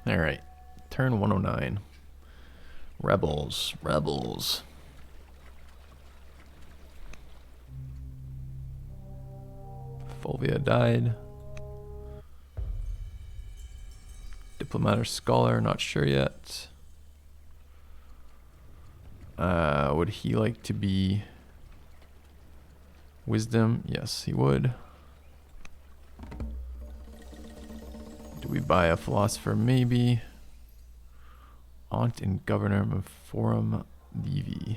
All right, turn 109. Rebels, rebels. Fulvia died. Diplomat or scholar, not sure yet. Would he like to be wisdom? Yes, he would. Do we buy a philosopher? Maybe. Aunt and governor of Forum Levi.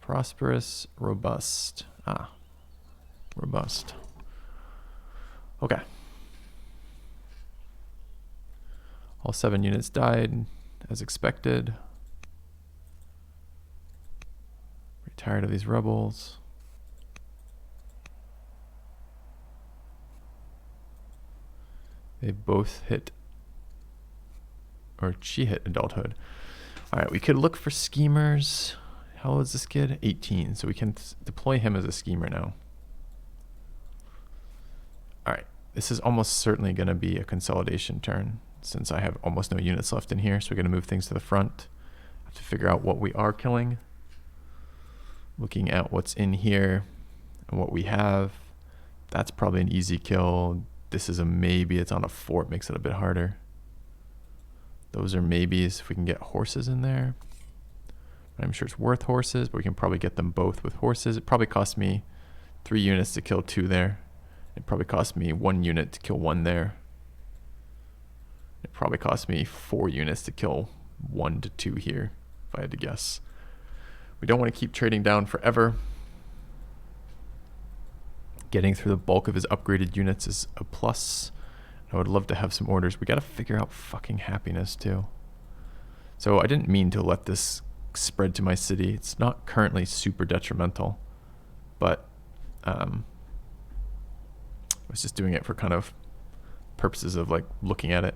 Prosperous, robust. Ah, robust. Okay. All 7 units died, as expected. We're tired of these rebels. They both hit, or she hit adulthood. All right, we could look for schemers. How old is this kid? 18, so we can deploy him as a schemer now. All right, this is almost certainly going to be a consolidation turn since I have almost no units left in here, so we're going to move things to the front. Have to figure out what we are killing. Looking at what's in here and what we have, that's probably an easy kill. This is a maybe. It's on a fort, makes it a bit harder. Those are maybes. If we can get horses in there, I'm sure it's worth horses, but we can probably get them both with horses. It probably cost me 3 units to kill 2 there. It probably cost me 1 unit to kill 1 there. It probably cost me 4 units to kill 1 to 2 here, if I had to guess. We don't want to keep trading down forever. Getting through the bulk of his upgraded units is a plus. I would love to have some orders. We got to figure out fucking happiness too. So I didn't mean to let this spread to my city. It's not currently super detrimental, but I was just doing it for kind of purposes of like looking at it.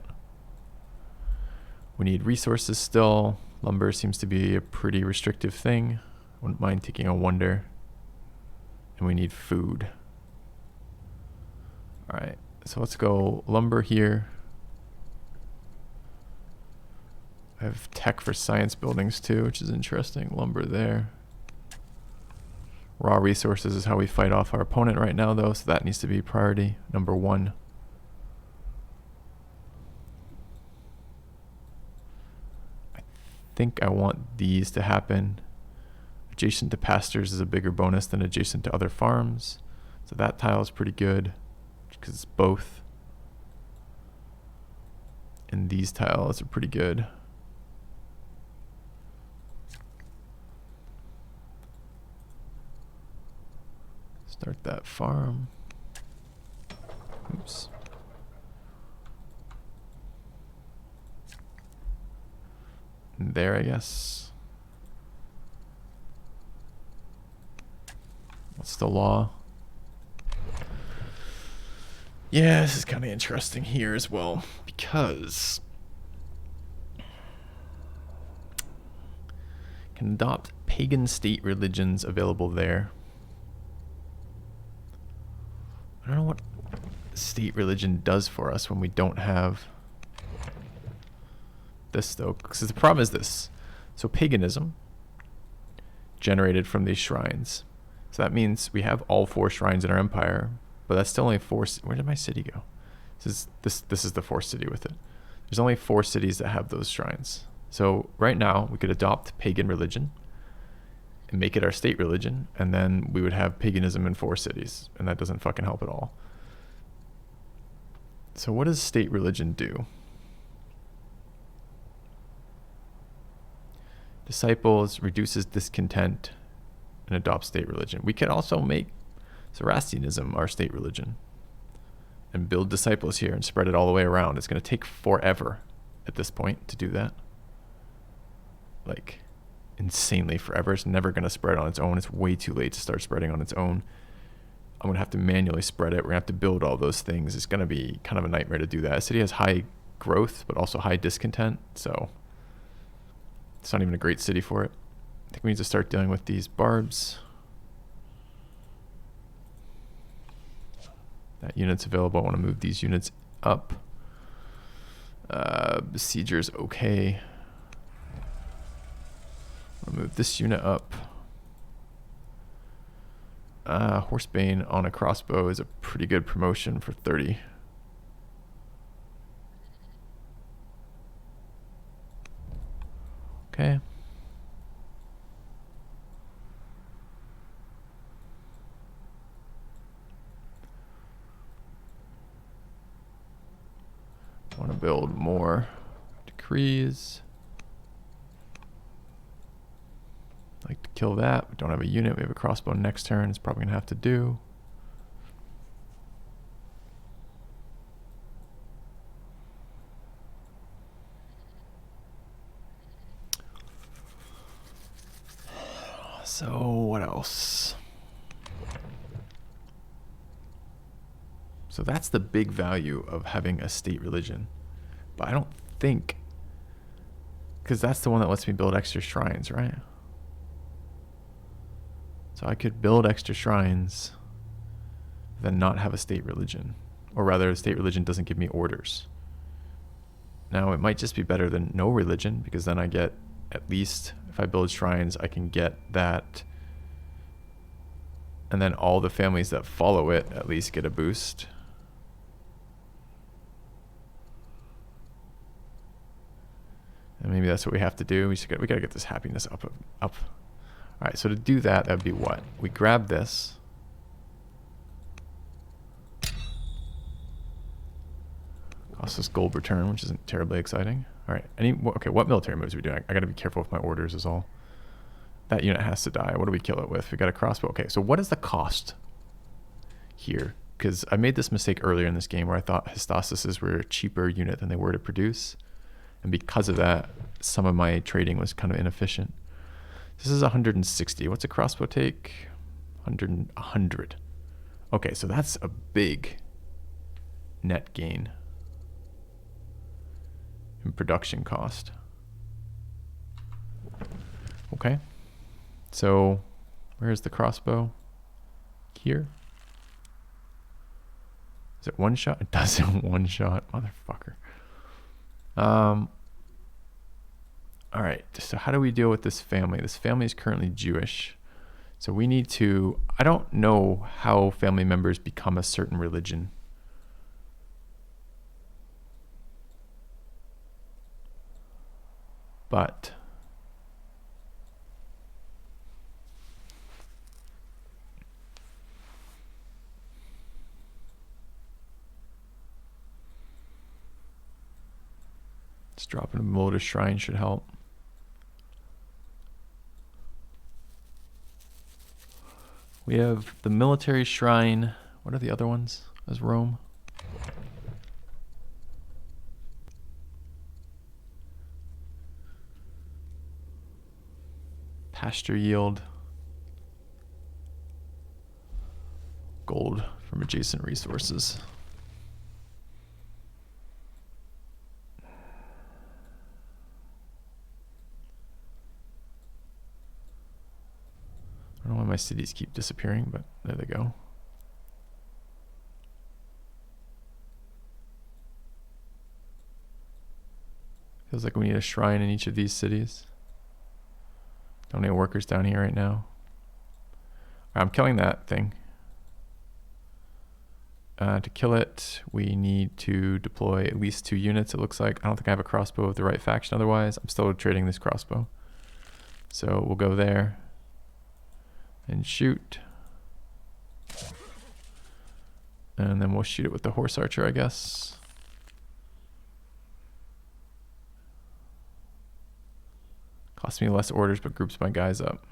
We need resources still. Lumber seems to be a pretty restrictive thing. Wouldn't mind taking a wonder. And we need food. All right, so let's go lumber here. I have tech for science buildings too, which is interesting. Lumber there. Raw resources is how we fight off our opponent right now though, so that needs to be priority number 1. I think I want these to happen. Adjacent to pastures is a bigger bonus than adjacent to other farms. So that tile is pretty good because it's both. And these tiles are pretty good. Start that farm. Oops. And there, I guess. What's the law? Yeah, this is kind of interesting here as well, because can adopt pagan state religions available there. I don't know what state religion does for us when we don't have this though, because the problem is this. So paganism generated from these shrines. So that means we have all 4 shrines in our empire, but that's still only 4. Where did my city go? This is the 4th city with it. There's only 4 cities that have those shrines. So right now we could adopt pagan religion and make it our state religion, and then we would have paganism in 4 cities, and that doesn't fucking help at all. So what does state religion do? Disciples, reduces discontent, and adopts state religion. We could also make Zoroastrianism our state religion and build disciples here and spread it all the way around. It's going to take forever at this point to do that. Like, insanely forever. It's never going to spread on its own. It's way too late to start spreading on its own. I'm going to have to manually spread it. We're going to have to build all those things. It's going to be kind of a nightmare to do that. The city has high growth, but also high discontent. So it's not even a great city for it. I think we need to start dealing with these barbs. That unit's available. I want to move these units up. Besieger's okay. I'll move this unit up. Horsebane on a crossbow is a pretty good promotion for 30. Okay. I want to build more decrees. Like to kill that. We don't have a unit. We have a crossbow next turn. It's probably gonna have to do. So what else? So that's the big value of having a state religion. But I don't think, because that's the one that lets me build extra shrines, right? So I could build extra shrines, then not have a state religion. Or rather, a state religion doesn't give me orders. Now, it might just be better than no religion, because then I get, at least, if I build shrines, I can get that. And then all the families that follow it at least get a boost. And maybe that's what we have to do. We gotta get this happiness up. All right, so to do that, that would be what? We grab this. Costs us gold return, which isn't terribly exciting. All right, okay, what military moves are we doing? I gotta be careful with my orders is all. That unit has to die. What do we kill it with? We got a crossbow. Okay, so what is the cost here? Because I made this mistake earlier in this game where I thought Histosises were a cheaper unit than they were to produce. And because of that, some of my trading was kind of inefficient. This is 160. What's a crossbow take? 100. Okay, so that's a big net gain in production cost. Okay. So where's the crossbow? Here? Is it one shot? It does it one shot. Motherfucker. All right, so how do we deal with this family? This family is currently Jewish. So we need to, I don't know how family members become a certain religion. But just dropping a Lotus Shrine should help. We have the military shrine. What are the other ones? As Rome. Pasture yield. Gold from adjacent resources. I don't know why my cities keep disappearing, but there they go. Feels like we need a shrine in each of these cities. Don't need workers down here right now. I'm killing that thing. To kill it, we need to deploy at least 2 units, it looks like. I don't think I have a crossbow of the right faction otherwise. I'm still trading this crossbow. So we'll go there and shoot. And then we'll shoot it with the horse archer, I guess. Costs me less orders, but groups my guys up.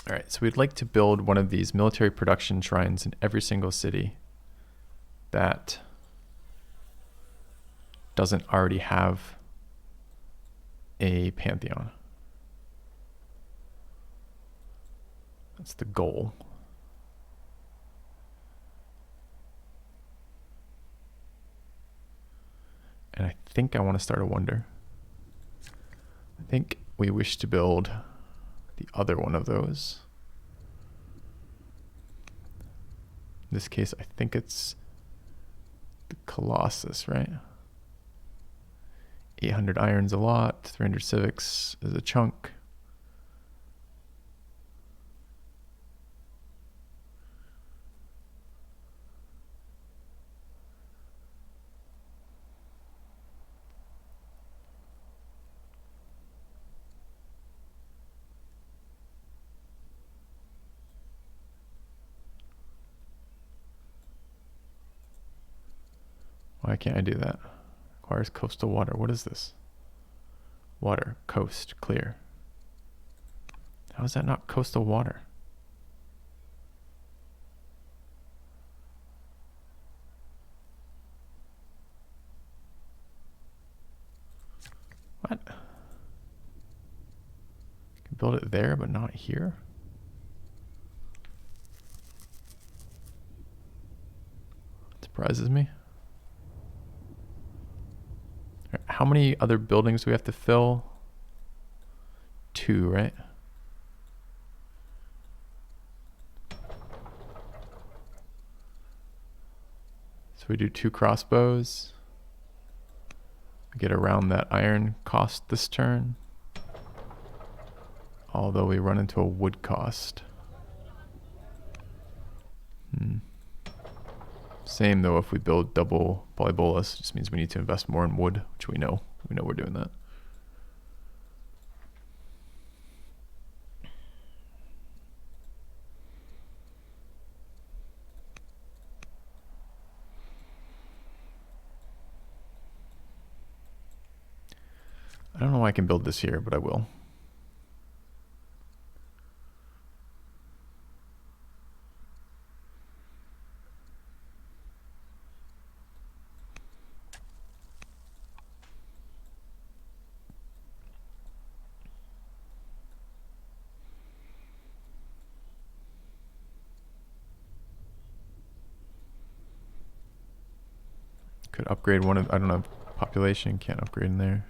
All right, so we'd like to build one of these military production shrines in every single city that doesn't already have a pantheon. That's the goal. And I think I want to start a wonder. I think we wish to build the other one of those. In this case, I think it's the Colossus, right? 800 iron's a lot, 300 civics is a chunk. Why can't I do that? Requires coastal water. What is this? Water, coast, clear. How is that not coastal water? What? I can build it there, but not here? It surprises me. How many other buildings do we have to fill? 2, right? So we do 2 crossbows. Get around that iron cost this turn. Although we run into a wood cost. Same though, if we build double polybolus, it just means we need to invest more in wood, which we know. We know we're doing that. I don't know why I can build this here, but I will. Could upgrade one of, I don't know, population, can't upgrade in there.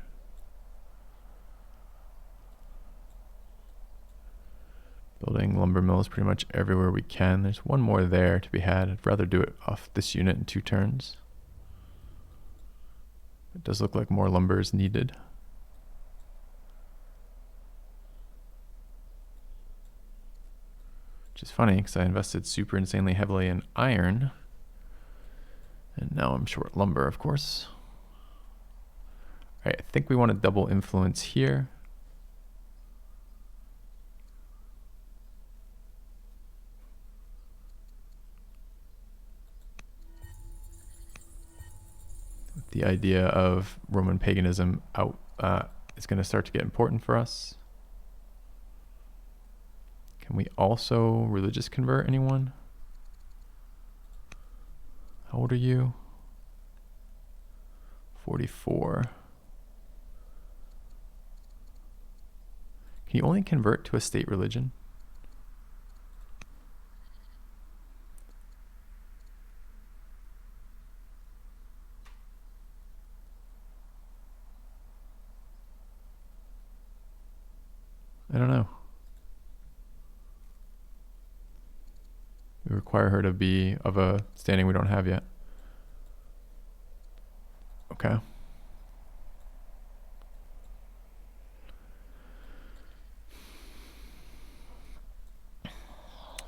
Building lumber mills pretty much everywhere we can. There's one more there to be had. I'd rather do it off this unit in 2 turns. It does look like more lumber is needed. Which is funny because I invested super insanely heavily in iron. And now I'm short lumber, of course. All right, I think we want to double influence here. The idea of Roman paganism out is going to start to get important for us. Can we also religious convert anyone? How old are you? 44. Can you only convert to a state religion? I don't know. We require her to be of a standing we don't have yet. Okay.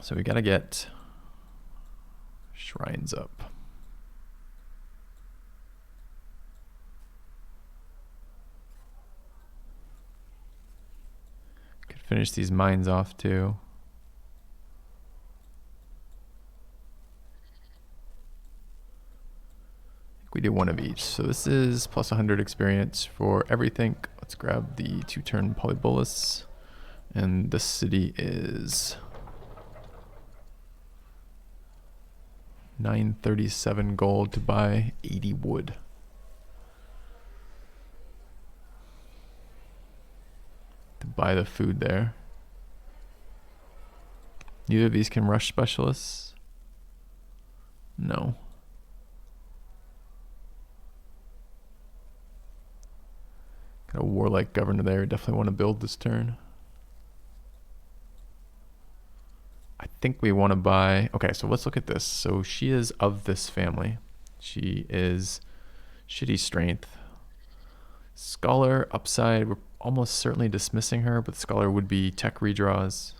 So we gotta get shrines up. Could finish these mines off too. We do one of each. So this is plus 100 experience for everything. Let's grab the 2-turn polybolus. And the city is 937 gold to buy 80 wood. To buy the food there. Neither of these can rush specialists. No. Got a warlike governor there. Definitely want to build this turn. I think we want to buy... Okay, so let's look at this. So she is of this family. She is shitty strength. Scholar upside, we're almost certainly dismissing her, but scholar would be tech redraws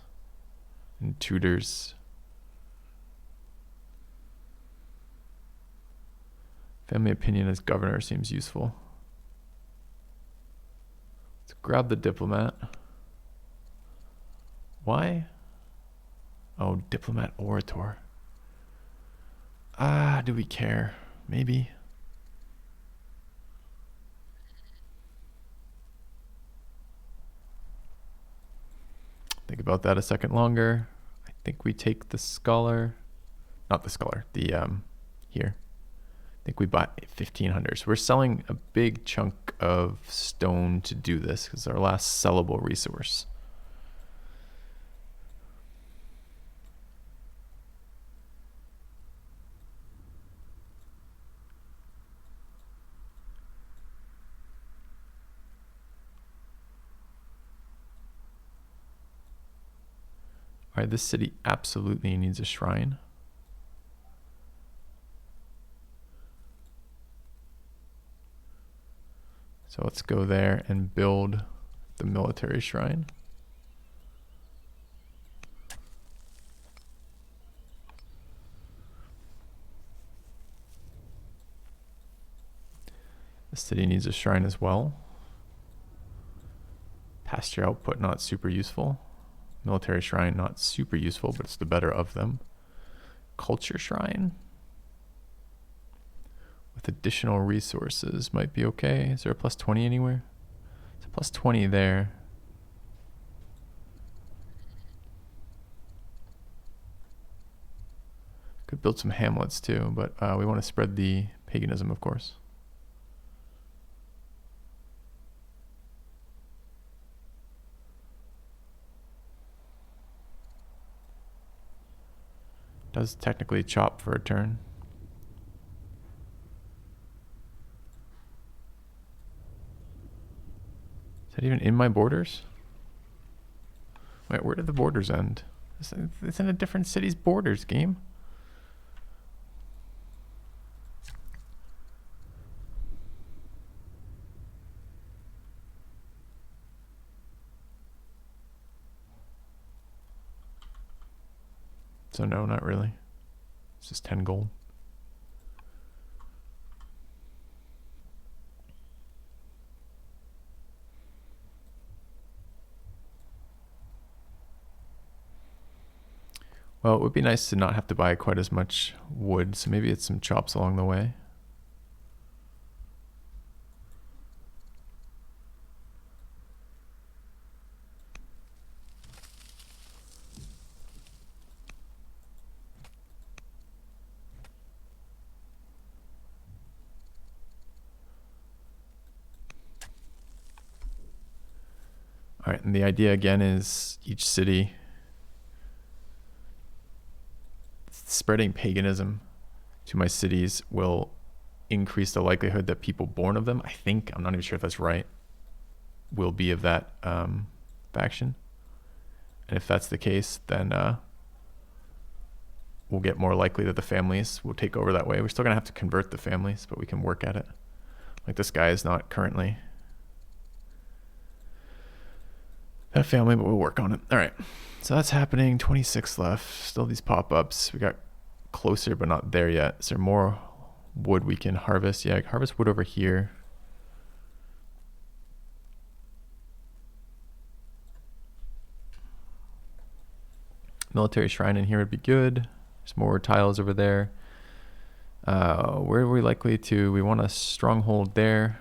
and tutors. Family opinion as governor seems useful. Let's grab the diplomat. Why? Oh, diplomat orator. Do we care? Maybe. Think about that a second longer. I think we take the scholar. Not the scholar, the here. I think we bought 1,500. So we're selling a big chunk of stone to do this because it's our last sellable resource. All right, this city absolutely needs a shrine. So let's go there and build the military shrine. The city needs a shrine as well. Pasture output not super useful. Military shrine not super useful, but it's the better of them. Culture shrine with additional resources might be okay. Is there a plus 20 anywhere? It's a plus 20 there. Could build some hamlets too, but we want to spread the paganism, of course. Does technically chop for a turn. Is that even in my borders? Wait, where did the borders end? It's in a different city's borders, game. So no, not really. It's just 10 gold. Well, it would be nice to not have to buy quite as much wood, so maybe it's some chops along the way. All right, and the idea again is each city spreading paganism to my cities will increase the likelihood that people born of them, I think, I'm not even sure if that's right, will be of that faction. And if that's the case, then we'll get more likely that the families will take over that way. We're still gonna have to convert the families, but we can work at it. Like this guy is not currently that family, but we'll work on it. All right, so that's happening. 26 left. Still these pop-ups. We got closer, but not there yet. Is there more wood we can harvest? Yeah, harvest wood over here. Military shrine in here would be good. There's more tiles over there. Where are we likely to? We want a stronghold there.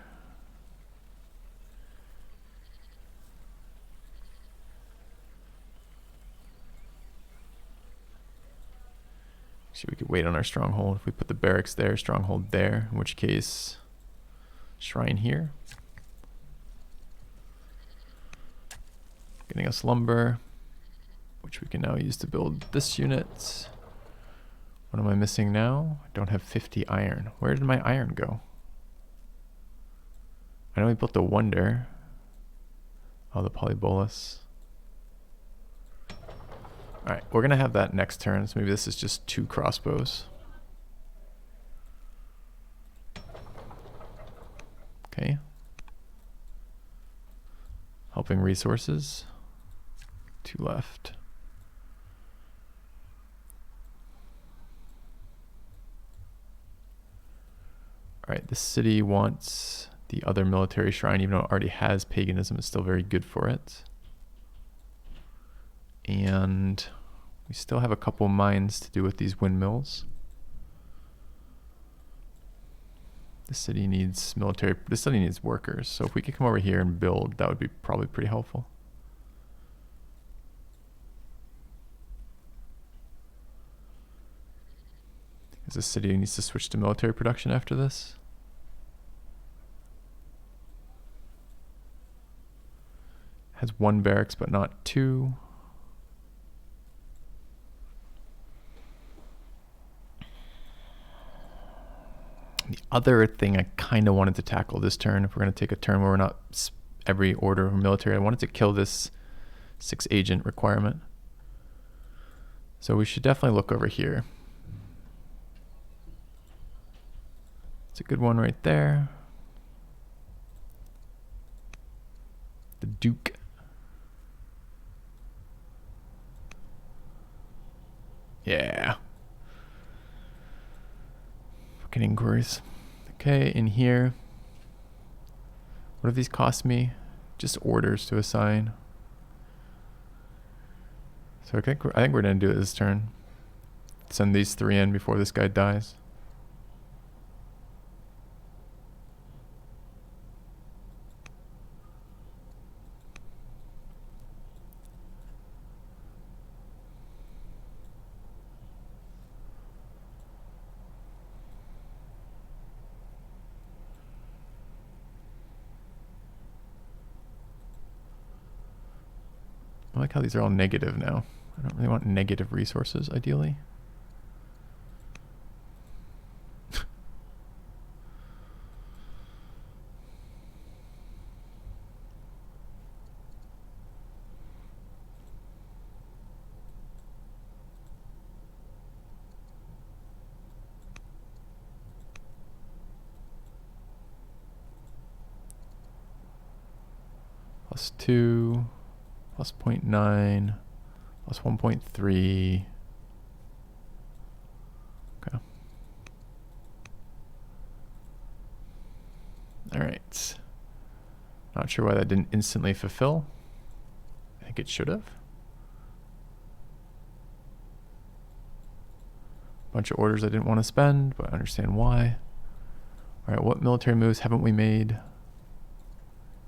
So we could wait on our stronghold. If we put the barracks there, stronghold there, in which case shrine here. Getting us lumber, which we can now use to build this unit. What am I missing now? I don't have 50 iron. Where did my iron go? I know we built a wonder. Oh, the polybolus. All right, we're gonna have that next turn, so maybe this is just 2 crossbows. Okay. Helping resources. 2 left. All right, the city wants the other military shrine, even though it already has paganism, it's still very good for it. And we still have a couple mines to do with these windmills. The city needs military, the city needs workers. So if we could come over here and build, that would be probably pretty helpful. Because the city needs to switch to military production after this. Has 1 barracks, but not 2. The other thing I kind of wanted to tackle this turn, if we're going to take a turn where we're not every order of military, I wanted to kill this 6 agent requirement. So we should definitely look over here. It's a good one right there. The Duke. Yeah. Fucking inquiries. Okay, in here. What do these cost me? Just orders to assign. So I think we're gonna do it this turn. Send these 3 in before this guy dies. I like how these are all negative now. I don't really want negative resources, ideally. +2, +0.9, +1.3. Okay. All right. Not sure why that didn't instantly fulfill. I think it should have. Bunch of orders I didn't want to spend, but I understand why. All right, what military moves haven't we made?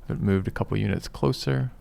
Haven't moved a couple units closer.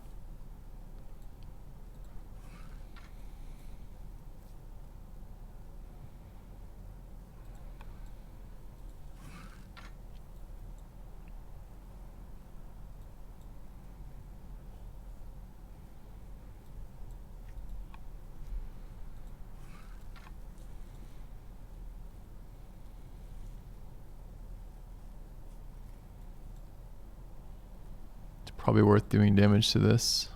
Probably worth doing damage to this.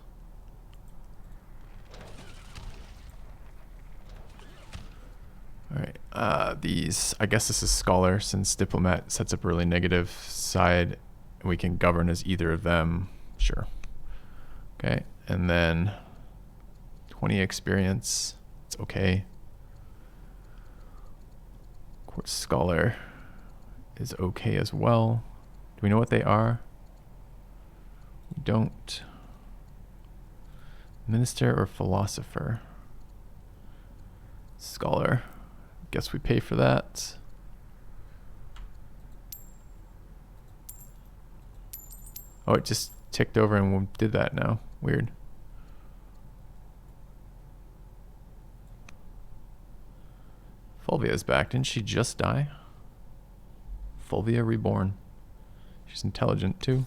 All right, these, I guess this is Scholar, since Diplomat sets up a really negative side, and we can govern as either of them. Sure. Okay, and then 20 experience, it's okay. Court Scholar is okay as well. Do we know what they are? We don't. Minister or philosopher? Scholar. Guess we pay for that. Oh, it just ticked over and we did that now. Weird. Fulvia's back. Didn't she just die? Fulvia reborn. She's intelligent too.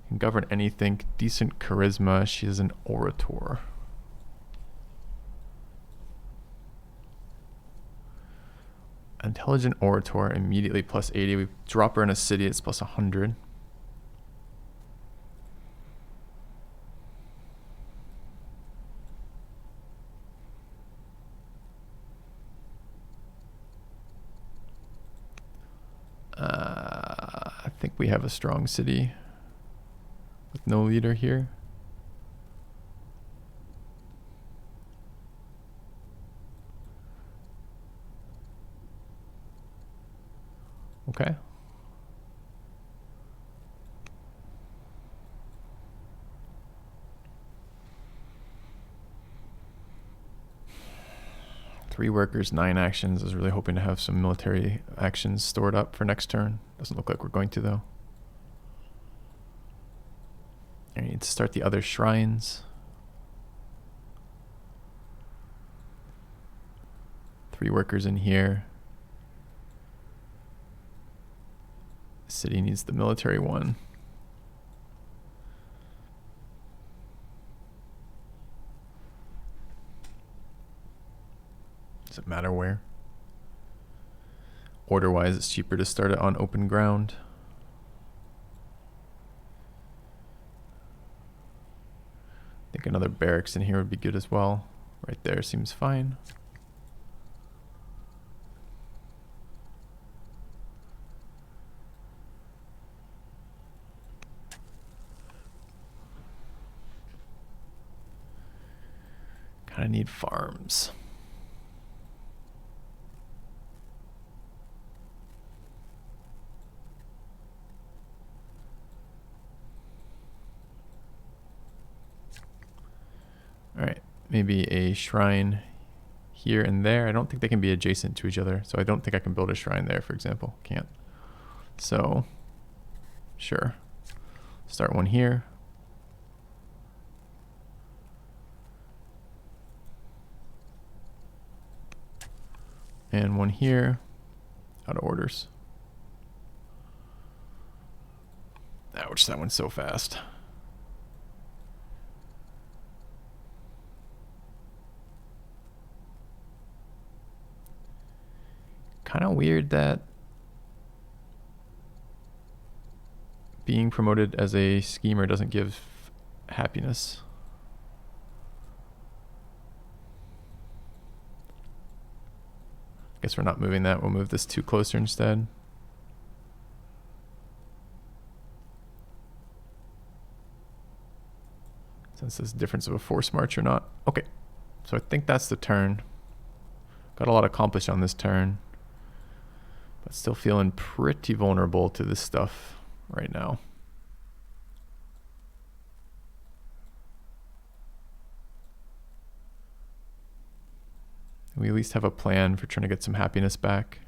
Can govern anything. Decent charisma. She is an orator. Intelligent orator. Immediately +80. We drop her in a city. It's +100. think we have a strong city with no leader here. Okay. Three workers, 9 actions. I was really hoping to have some military actions stored up for next turn. Doesn't look like we're going to, though. I need to start the other shrines. 3 workers in here. The city needs the military one. Does it matter where? Order-wise, it's cheaper to start it on open ground. I think another barracks in here would be good as well. Right there seems fine. Kind of need farms. All right, maybe a shrine here and there. I don't think they can be adjacent to each other, so I don't think I can build a shrine there, for example. Can't. So, sure. Start one here. And one here. Out of orders. Ouch, that one's so fast. Kind of weird that being promoted as a schemer doesn't give happiness. Guess we're not moving that. We'll move this 2 closer instead. Since there's a difference of a force march or not. Okay, so I think that's the turn. Got a lot accomplished on this turn. But still feeling pretty vulnerable to this stuff right now. We at least have a plan for trying to get some happiness back.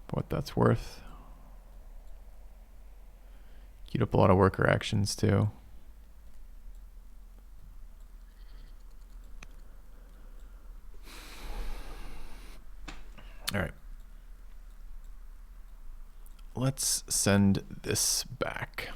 For what that's worth. Queued up a lot of worker actions too. All right. Let's send this back.